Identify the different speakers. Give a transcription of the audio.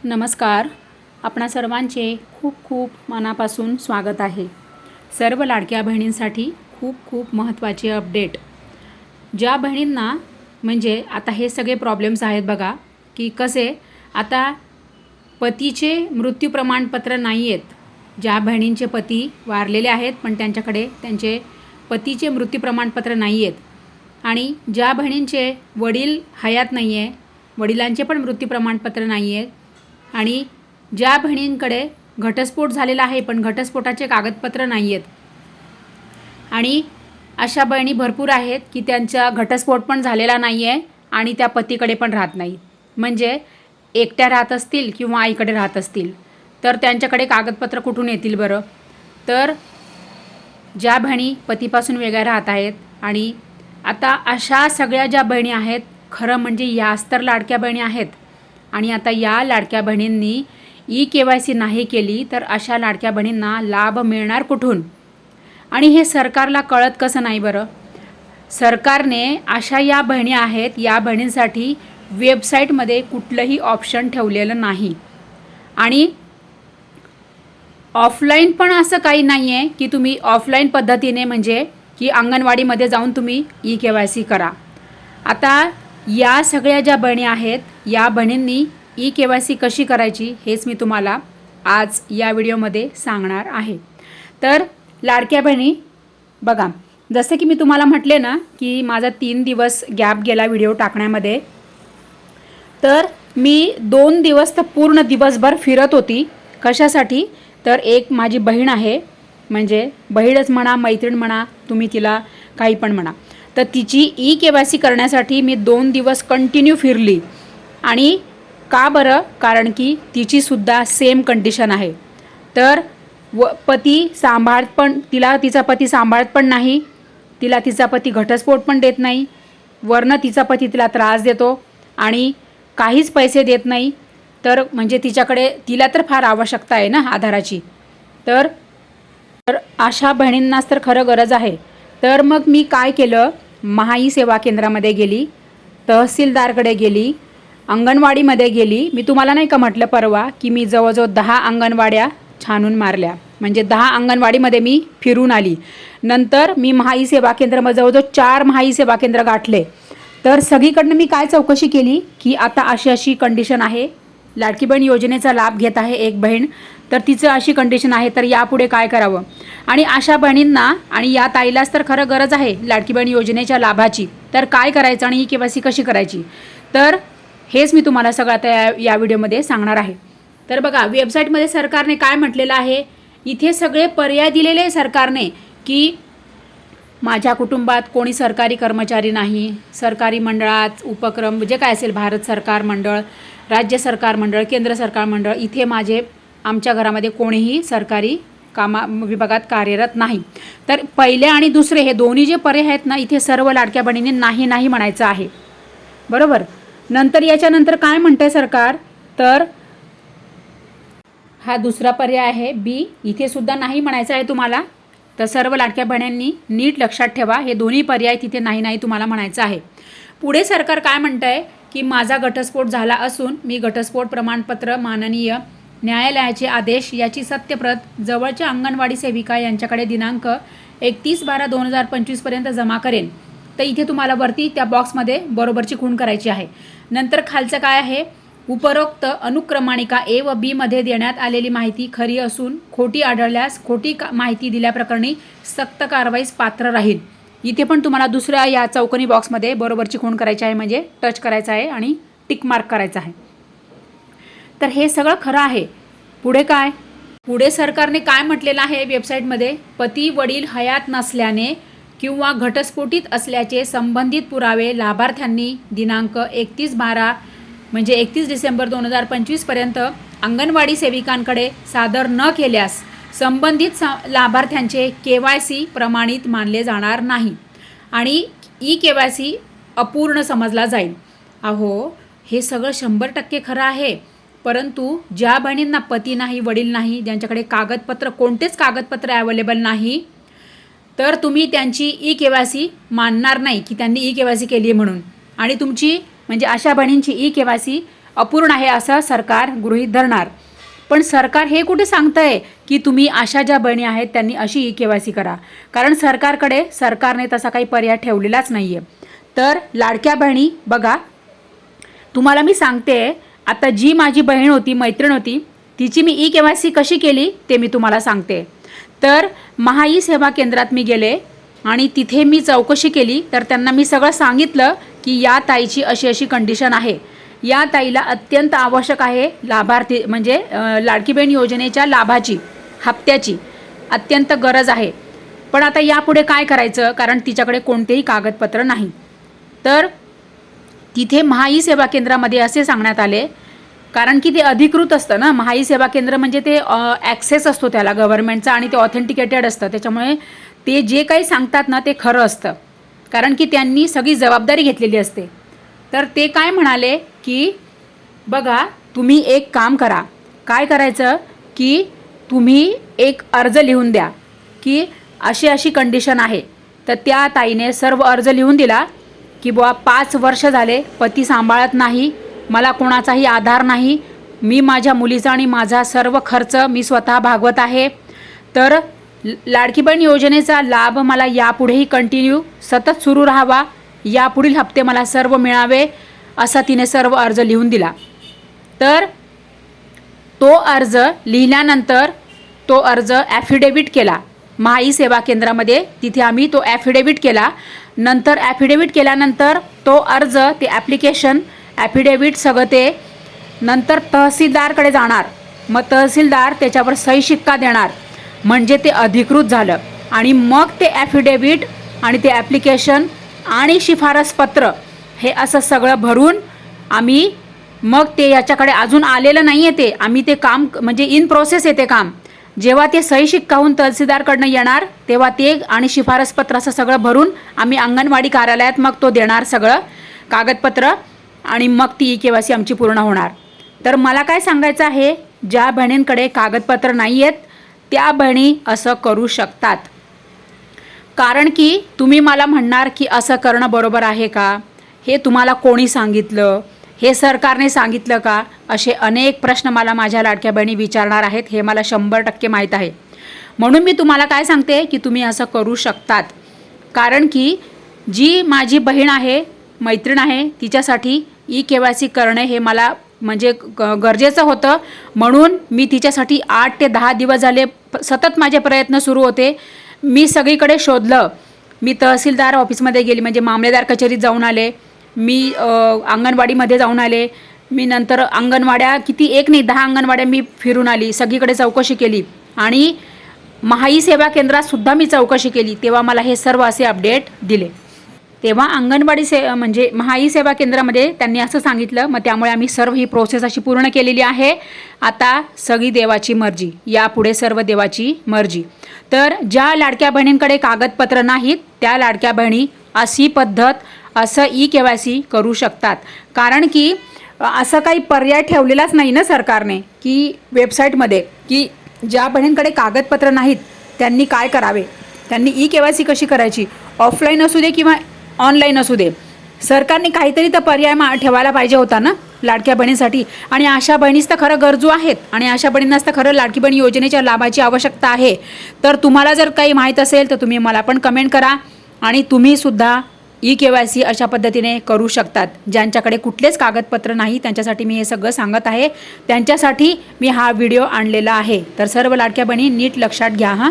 Speaker 1: नमस्कार. आपणा सर्वांचे खूप खूप मनापासून स्वागत आहे. सर्व लाडक्या बहिणींसाठी खूप खूप महत्त्वाचे अपडेट. ज्या बहिणींना म्हणजे आता हे सगळे प्रॉब्लेम्स आहेत बघा, की कसे आता पतीचे मृत्यू प्रमाणपत्र नाही आहेत. ज्या बहिणींचे पती वारलेले आहेत पण त्यांच्याकडे त्यांचे पतीचे मृत्यू प्रमाणपत्र नाही आहेत आणि ज्या बहिणींचे वडील हयात नाही आहे, वडिलांचे पण मृत्यू प्रमाणपत्र नाही आहेत आणि ज्या बहिणींकडे घटस्फोट झालेला आहे पण घटस्फोटाचे कागदपत्र नाही आहेत आणि अशा बहिणी भरपूर आहेत की त्यांचा घटस्फोट पण झालेला नाही आहे आणि त्या पतीकडे पण राहत नाही, म्हणजे एकट्या राहत असतील किंवा आईकडे राहत असतील, तर त्यांच्याकडे कागदपत्र कुठून येतील बरं. तर ज्या बहिणी पतीपासून वेगळ्या राहत आहेत आणि आता अशा सगळ्या ज्या बहिणी आहेत, खरं म्हणजे याच तर लाडक्या बहिणी आहेत आणि आता या लाडक्या बहिणींनी ई-KYC नाही केली तर अशा लाडक्या बहिणींना लाभ मिळणार कुठून आणि हे सरकारला कळत कसं नाही बरं. सरकारने अशा या बहिणी आहेत, या बहिणींसाठी वेबसाईटमध्ये कुठलंही ऑप्शन ठेवलेलं नाही आणि ऑफलाईन पण असं काही नाही आहे की तुम्ही ऑफलाईन पद्धतीने म्हणजे की अंगणवाडीमध्ये जाऊन तुम्ही ई-KYC करा. आता या सगळ्या ज्या बहिणी आहेत, या बहिणींनी ई-KYC कशी करायची हेच मी तुम्हाला आज या व्हिडिओमध्ये सांगणार आहे. तर लाडक्या बहिणी बघा, जसं की मी तुम्हाला म्हटले ना की माझा 3 दिवस गॅप गेला व्हिडिओ टाकण्यामध्ये, तर मी 2 दिवस तर पूर्ण दिवसभर फिरत होती. कशासाठी तर एक माझी बहीण आहे, म्हणजे बहीणच म्हणा, मैत्रीण म्हणा, तुम्ही तिला काही पण म्हणा, तर तिची ई-KYC करण्यासाठी मी 2 दिवस कंटिन्यू फिरली. आणि का बरं, कारण की तिचीसुद्धा सेम कंडिशन आहे. तर पती सांभाळत पण तिला तिचा पती सांभाळत पण नाही, तिला तिचा पती घटस्फोट पण देत नाही, वरनं तिचा पती तिला त्रास देतो आणि काहीच पैसे देत नाही. तर म्हणजे तिच्याकडे तिला तर फार आवश्यकता आहे ना आधाराची. तर अशा बहिणींनाच तर खरं गरज आहे. तर मग मी काय केलं, महाई सेवा केंद्रामध्ये गेली, तहसीलदारकडे गेली, अंगणवाडीमध्ये गेली. मी तुम्हाला नाही का म्हटलं परवा की मी जवळजवळ 10 अंगणवाड्या छानून मारल्या, म्हणजे 10 अंगणवाडीमध्ये मी फिरून आली. नंतर मी महाई सेवा केंद्रामध्ये जवळजवळ 4 महाई सेवा केंद्र गाठले. तर सगळीकडनं मी काय चौकशी केली की आता अशी अशी कंडिशन आहे, लाडकी बहीण योजनेचा लाभ घेत आहे एक बहीण, तर तिचं अशी कंडिशन आहे, तर यापुढे काय करावं. आणि अशा बहिणींना आणि या ताईलाच तर खरं गरज आहे लाडकी बहीण योजनेच्या लाभाची, तर काय करायचं आणि ई-KYC कशी करायची, तर हेच मी तुम्हाला सगळं आता या व्हिडिओमध्ये सांगणार आहे. तर बघा, वेबसाईटमध्ये सरकारने काय म्हटलेलं आहे, इथे सगळे पर्याय दिलेले आहे सरकारने की माझ्या कुटुंबात कोणी सरकारी कर्मचारी नाही, सरकारी मंडळात उपक्रम जे काय असेल, भारत सरकार मंडळ, राज्य सरकार मंडळ, केंद्र सरकार मंडळ, इथे आमच्या घरामध्ये कोणीही सरकारी विभागात कार्यरत नाही. तर पहिले आणि दुसरे हे दोन्ही जे पर्याय आहेत ना, इथे सर्व लाडक्या बहिणींनी नाही नाही म्हणायचं आहे, बरोबर. नंतर याच्यानंतर काय म्हणते सरकार, तर हा दुसरा पर्याय आहे बी, इथे सुद्धा नाही म्हणायचं आहे तुम्हाला. तर सर्व लाडक्या बहिणींनी नीट लक्षात ठेवा, हे दोन्ही पर्याय तिथे नाही नाही तुम्हाला म्हणायचं आहे. पुढे सरकार काय म्हणतं आहे की माझा घटस्फोट झाला असून मी घटस्फोट प्रमाणपत्र माननीय न्यायालयाचे आदेश याची सत्यप्रत जवळच्या अंगणवाडी सेविका यांच्याकडे दिनांक 31/12/2025 पर्यंत जमा करेन. तर इथे तुम्हाला वरती त्या बॉक्समध्ये बरोबरची खूण करायची आहे. नंतर खालचं काय आहे, उपरोक्त अनुक्रमाणिका ए व बी मध्ये देण्यात आलेली माहिती खरी असून खोटी आढळल्यास खोटी माहिती दिल्याप्रकरणी सक्त कारवाईस पात्र राहील. इथे पण तुम्हाला दुसऱ्या या चौकोनी बॉक्समध्ये बरोबरची खूण करायची आहे, म्हणजे टच करायचं आहे आणि टिक मार्क करायचा आहे. तर हे सगळं खरं आहे. पुढे काय, पुढे सरकारने काय म्हटलेलं आहे वेबसाईटमध्ये, पती वडील हयात नसल्याने किंवा घटस्फोटित असल्याचे संबंधित पुरावे लाभार्थ्यांनी दिनांक 31/12 म्हणजे 31 डिसेंबर 2025 पर्यंत अंगणवाडी सेविकांकडे सादर न केल्यास संबंधित लाभार्थ्यांचे KYC प्रमाणित मानले जाणार नाही आणि ई-KYC अपूर्ण समजला जाईल. अहो, हे सगळं 100% खरं आहे, परंतु ज्या बहिणींना पती नाही, वडील नाही, ज्यांच्याकडे कागदपत्र कोणतेच कागदपत्र अवेलेबल नाही, तर तुम्ही त्यांची ई-KYC मानणार नाही की त्यांनी ई-KYC केली आहे म्हणून, आणि तुमची म्हणजे अशा बहिणींची ई-KYC अपूर्ण आहे असं सरकार गृहीत धरणार. पण सरकार हे कुठे सांगतंय की तुम्ही अशा ज्या बहिणी आहेत त्यांनी अशी ई-केवायसी करा. कारण सरकारने तसा काही पर्याय ठेवलेलाच नाही आहे. तर लाडक्या बहिणी बघा, तुम्हाला मी सांगते, आता जी माझी बहीण होती, मैत्रीण होती, तिची मी ई-केवायसी कशी केली ते मी तुम्हाला सांगते. तर महाई सेवा केंद्रात मी गेले आणि तिथे मी चौकशी केली. तर त्यांना मी सगळं सांगितलं की या ताईची अशी अशी कंडिशन आहे, या ताईला अत्यंत आवश्यक आहे लाभार्थी म्हणजे लाडकी बहीण योजनेच्या लाभाची, हप्त्याची अत्यंत गरज आहे. पण आता यापुढे काय करायचं, कारण तिच्याकडे कोणतेही कागदपत्र नाही. तर तिथे महाई सेवा केंद्रामध्ये असे सांगण्यात आले, कारण की ते अधिकृत असतं ना, महाई सेवा केंद्र म्हणजे ते ॲक्सेस असतो त्याला गव्हर्नमेंटचा आणि ते ऑथेंटिकेटेड असतं. त्याच्यामुळे ते जे काही सांगतात ना ते खरं असतं, कारण की त्यांनी सगळी जबाबदारी घेतलेली असते. तर ते काय म्हणाले की बघा, तुम्ही एक काम करा. काय करायचं की तुम्ही एक अर्ज लिहून द्या की अशी अशी कंडिशन आहे. तर त्या ताईने सर्व अर्ज लिहून दिला की बुवा 5 वर्ष झाले पती सांभाळत नाही, मला कोणाचाही आधार नाही, मी माझ्या मुलीचा आणि माझा सर्व खर्च मी स्वतः भागवत आहे. तर लाडकी बहीण योजनेचा लाभ मला यापुढेही कंटिन्यू सतत सुरू राहावा, यापुढील हप्ते मला सर्व मिळावे, असा तिने सर्व अर्ज लिहून दिला. तर तो अर्ज लिहिल्यानंतर तो अर्ज ॲफिडेविट केला महाई सेवा केंद्रामध्ये. तिथे आम्ही तो ॲफिडेविट केला. नंतर ॲफिडेविट केल्यानंतर तो अर्ज, ते ॲप्लिकेशन, ॲफिडेविट सगळं ते नंतर तहसीलदारकडे जाणार. मग तहसीलदार त्याच्यावर सही शिक्का देणार, म्हणजे ते अधिकृत झालं. आणि मग ते ॲफिडेविट आणि ते ॲप्लिकेशन आणि शिफारसपत्र हे असं सगळं भरून आम्ही, मग ते याच्याकडे अजून आलेलं नाही आहे, ते आम्ही ते काम म्हणजे इन प्रोसेस आहे ते काम. जेव्हा ते सही शिक्का होऊन तहसीलदारकडनं येणार तेव्हा ते आणि शिफारसपत्र असं सगळं भरून आम्ही अंगणवाडी कार्यालयात मग तो देणार सगळं कागदपत्र, आणि मग ती ई-केवायसी आमची पूर्ण होणार. तर मला काय सांगायचं आहे, ज्या बहिणींकडे कागदपत्र नाही आहेत त्या बहिणी असं करू शकतात. कारण की तुम्ही मला म्हणणार की असं करणं बरोबर आहे का, हे तुम्हाला कोणी सांगितलं, हे सरकारने सांगितलं का, असे अनेक प्रश्न मला माझ्या लाडक्या बहिणी विचारणार आहेत. हे मला 100% माहीत आहे. म्हणून मी तुम्हाला काय सांगते की तुम्ही असं करू शकतात. कारण की जी माझी बहीण आहे, मैत्रीण आहे, तिच्यासाठी ई-केवायसी करणे हे मला म्हणजे गरजेचं होतं. म्हणून मी तिच्यासाठी 8 ते 10 दिवस झाले सतत माझे प्रयत्न सुरू होते. मी सगळीकडे शोधलं. मी तहसीलदार ऑफिसमध्ये गेली, म्हणजे मामलेदार कचेरीत जाऊन आले, मी अंगणवाडीमध्ये जाऊन आले, मी नंतर अंगणवाड्या किती, 1 नाही 10 अंगणवाड्या मी फिरून आली, सगळीकडे चौकशी केली. आणि महाई सेवा केंद्रातसुद्धा मी चौकशी केली. तेव्हा मला हे सर्व असे अपडेट दिले. तेव्हा अंगणवाडी म्हणजे महाई सेवा केंद्रामध्ये त्यांनी असं सांगितलं. मग त्यामुळे आम्ही सर्व ही प्रोसेस अशी पूर्ण केलेली आहे. आता सगळी देवाची मर्जी, यापुढे सर्व देवाची मर्जी. तर ज्या लाडक्या बहिणींकडे कागदपत्र नाहीत त्या लाडक्या बहिणी अशी पद्धत, असं ई-केवायसी करू शकतात. कारण की असं काही पर्याय ठेवलेलाच नाही ना सरकारने की वेबसाईटमध्ये, की ज्या बहिणींकडे कागदपत्र नाहीत त्यांनी काय करावे, त्यांनी ई-केवायसी कशी करायची, ऑफलाईन असू दे किंवा ऑनलाईन असू दे. सरकारने काहीतरी तर पर्याय ठेवायला पाहिजे होता ना लाडक्या बहिणीसाठी. आणि अशा बहिणीच तर खरं गरजू आहेत आणि अशा बहिणींनाच तर खरं लाडकी बहीण योजनेच्या लाभाची आवश्यकता आहे. तर तुम्हाला जर काही माहीत असेल तर तुम्ही मला पण कमेंट करा. आणि तुम्हीसुद्धा ई-केवायसी अशा पद्धतीने करू शकतात. ज्यांच्याकडे कुठलेच कागदपत्र नाही त्यांच्यासाठी मी हे सगळं सांगत आहे, त्यांच्यासाठी मी हा व्हिडिओ आणलेला आहे. तर सर्व लाडक्या बहिणी नीट लक्षात घ्या हां.